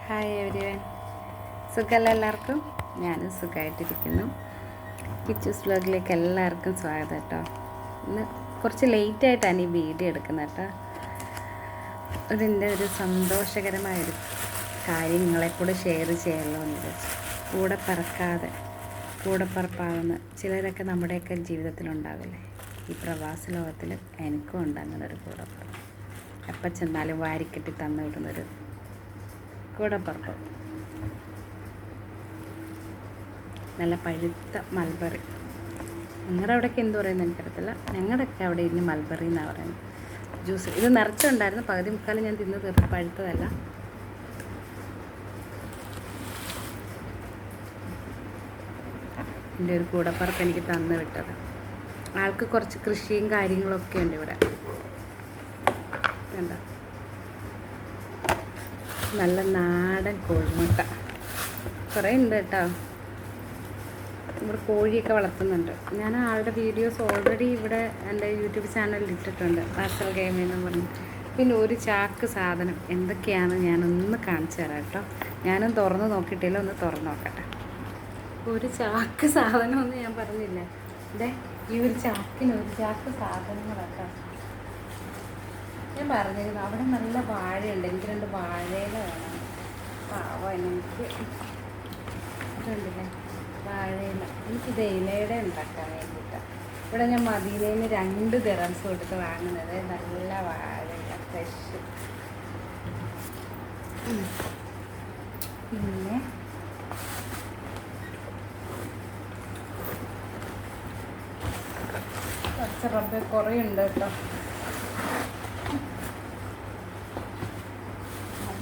Hi everyone, സുഖമല്ല എല്ലാവർക്കും? ഞാനും സുഖമായിട്ടിരിക്കുന്നു. കിച്ചൂസ് വ്ലോഗിലേക്ക് എല്ലാവർക്കും സ്വാഗതം കേട്ടോ. ഇന്ന് കുറച്ച് ലേറ്റായിട്ടാണ് ഈ വീഡിയോ എടുക്കുന്നത് കേട്ടോ. ഒരു സന്തോഷകരമായൊരു കാര്യം നിങ്ങളെക്കൂടെ ഷെയർ ചെയ്യാമല്ലോ എന്ന് വെച്ചു. കൂടെ പറപ്പാകുന്ന ചിലരൊക്കെ നമ്മുടെയൊക്കെ ജീവിതത്തിലുണ്ടാവില്ലേ? ഈ പ്രവാസ ലോകത്തിൽ എനിക്കും ഉണ്ട് അങ്ങനെ ഒരു കൂടപ്പറപ്പ്. എപ്പം ചെന്നാലും വാരിക്കെട്ടി തന്നു വിടുന്നൊരു കൂടപ്പറപ്പ്. നല്ല പഴുത്ത മൽബറി. നിങ്ങളുടെ അവിടെയൊക്കെ എന്ത് പറയുന്നത് എനിക്കറിയത്തില്ല. ഞങ്ങളുടെയൊക്കെ അവിടെ ഇനി മൽബറി എന്നാണ് പറയുന്നത്. ജ്യൂസ് ഇത് നിറച്ചുണ്ടായിരുന്നു, പകുതി മുക്കാലും ഞാൻ തിന്ന് തീർത്ത്. പഴുത്തതല്ല. എൻ്റെ ഒരു കൂടപ്പറപ്പ് എനിക്ക് തന്നു വിട്ടത്. ആൾക്ക് കുറച്ച് കൃഷിയും കാര്യങ്ങളൊക്കെ ഉണ്ട് ഇവിടെ. എന്താ നല്ല നാടൻ കോഴിമുട്ട കുറേ ഉണ്ട് കേട്ടോ. ഇവിടെ കോഴിയൊക്കെ വളർത്തുന്നുണ്ട്. ഞാൻ ആളുടെ വീഡിയോസ് ഓൾറെഡി ഇവിടെ എൻ്റെ യൂട്യൂബ് ചാനലിൽ ഇട്ടിട്ടുണ്ട്, റാസൽ ഗെയിമിംഗ് എന്ന് പറഞ്ഞു. പിന്നെ ഒരു ചാക്ക് സാധനം എന്തൊക്കെയാണ് ഞാനൊന്ന് കാണിച്ചു തരാം കേട്ടോ. ഞാനും തുറന്ന് നോക്കിയിട്ടില്ല, ഒന്ന് തുറന്ന് നോക്കട്ടെ. ഒരു ചാക്ക് സാധനമൊന്നും ഞാൻ പറഞ്ഞില്ല. അതെ, ഈ ഒരു ചാക്കിന് ഒരു ചാക്ക് സാധനങ്ങളൊക്കെ ഞാൻ പറഞ്ഞിരുന്നു. അവിടെ നല്ല വാഴയുണ്ട്, എനിക്ക് 2 വാഴയില വേണം. പാവം എനിക്ക് ഇതുണ്ടല്ലേ വാഴയില. എനിക്കിത് ഇലയുടെ ഉണ്ടാക്കാൻ വേണ്ടിയിട്ടാണ്. ഇവിടെ ഞാൻ മദീനയിൽ നിന്ന് 2 ദിറംസ് കൊടുത്ത് വാങ്ങുന്നത്. നല്ല വാഴയില ഫ്രഷ്. പിന്നെ പച്ചറബ്ബ കുറേ ഉണ്ട് കേട്ടോ.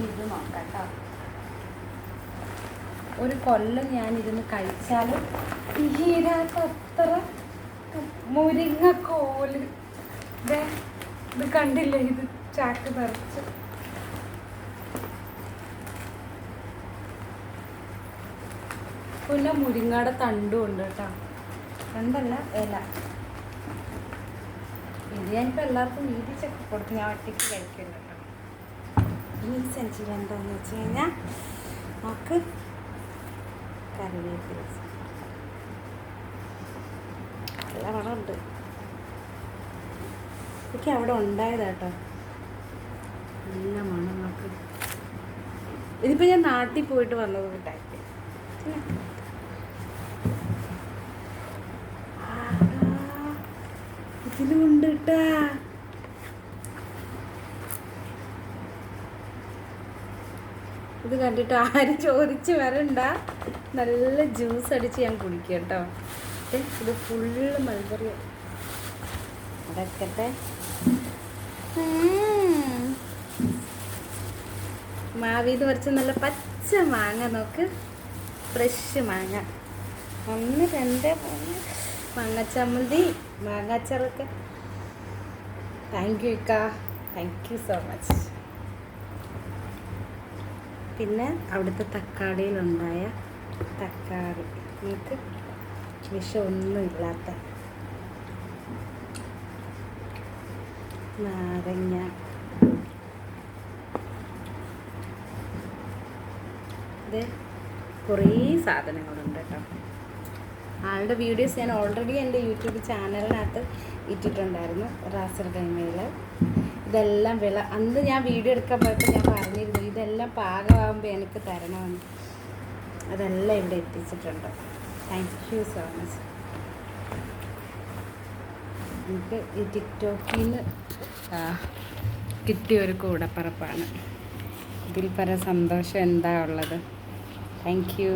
ഇത് നോക്കാം കേട്ടോ. ഒരു കൊല്ലം ഞാനിരുന്ന് കഴിച്ചാലും തീരാത്തത്ര മുരിങ്ങക്കോല്. ഇത് കണ്ടില്ലേ? ഇത് ചാക്ക് നിറച്ച്. പിന്നെ മുരിങ്ങയുടെ തണ്ടും ഉണ്ട് കേട്ടോ. തണ്ടല്ല, ഇല. ഇത് ഞാനിപ്പോൾ എല്ലാവർക്കും വീതിച്ചൊക്കെ കൊടുത്ത് ഞാൻ ഒറ്റയ്ക്ക് കഴിക്കുന്നുണ്ട് കേട്ടോ. ഈ സെഞ്ചിൽ എന്താണെന്ന് വെച്ച് കഴിഞ്ഞാൽ നമുക്ക് കറിവേപ്പില നല്ല മണമുണ്ട്. എനിക്ക് അവിടെ ഉണ്ടായതാട്ടോ, നല്ല മണം. നമുക്ക് ഇതിപ്പോൾ ഞാൻ നാട്ടിൽ പോയിട്ട് വന്നത് കിട്ടാൻ ഇതിലുണ്ട് കേട്ടാ. ഇത് കണ്ടിട്ട് ആരും ചോദിച്ച് വരണ്ട. നല്ല ജ്യൂസ് അടിച്ച് ഞാൻ കുടിക്കുക കേട്ടോ. ഇത് ഫുള്ള് മൽബറി അടക്കട്ടെ. മാവിന്ന് കുറച്ച് നല്ല പച്ച മാങ്ങ നോക്ക്, ഫ്രഷ് മാങ്ങ. 1, 2, 3 മാങ്ങച്ചമ്മന്തി, മാങ്ങാച്ചറൊക്കെ. താങ്ക് യു ഇക്ക, താങ്ക് യു സോ മച്ച്. പിന്നെ അവിടുത്തെ തക്കാളിയിലുണ്ടായ തക്കാളി, നമുക്ക് വിഷമൊന്നുമില്ലാത്ത നാരങ്ങ. ഇത് കുറേ സാധനങ്ങളുണ്ട് കേട്ടോ. ആളുടെ വീഡിയോസ് ഞാൻ ഓൾറെഡി എൻ്റെ യൂട്യൂബ് ചാനലിനകത്ത് ഇട്ടിട്ടുണ്ടായിരുന്നു, റാസൽ ഗെയിമിൽ. ഇതെല്ലാം അന്ന് ഞാൻ വീഡിയോ എടുക്കാൻ പോയപ്പോൾ ഞാൻ പറഞ്ഞിരുന്നു ഇതെല്ലാം പാകമാകുമ്പോൾ എനിക്ക് തരണമെന്ന്. അതെല്ലാം ഇവിടെ എത്തിച്ചിട്ടുണ്ട്. Thank you so much. എനിക്ക് ഈ ടിക്ടോക്കിൽ നിന്ന് കിട്ടിയൊരു കൂടപ്പറപ്പാണ്. ഇതിൽ പല സന്തോഷം എന്താ ഉള്ളത്. Thank you.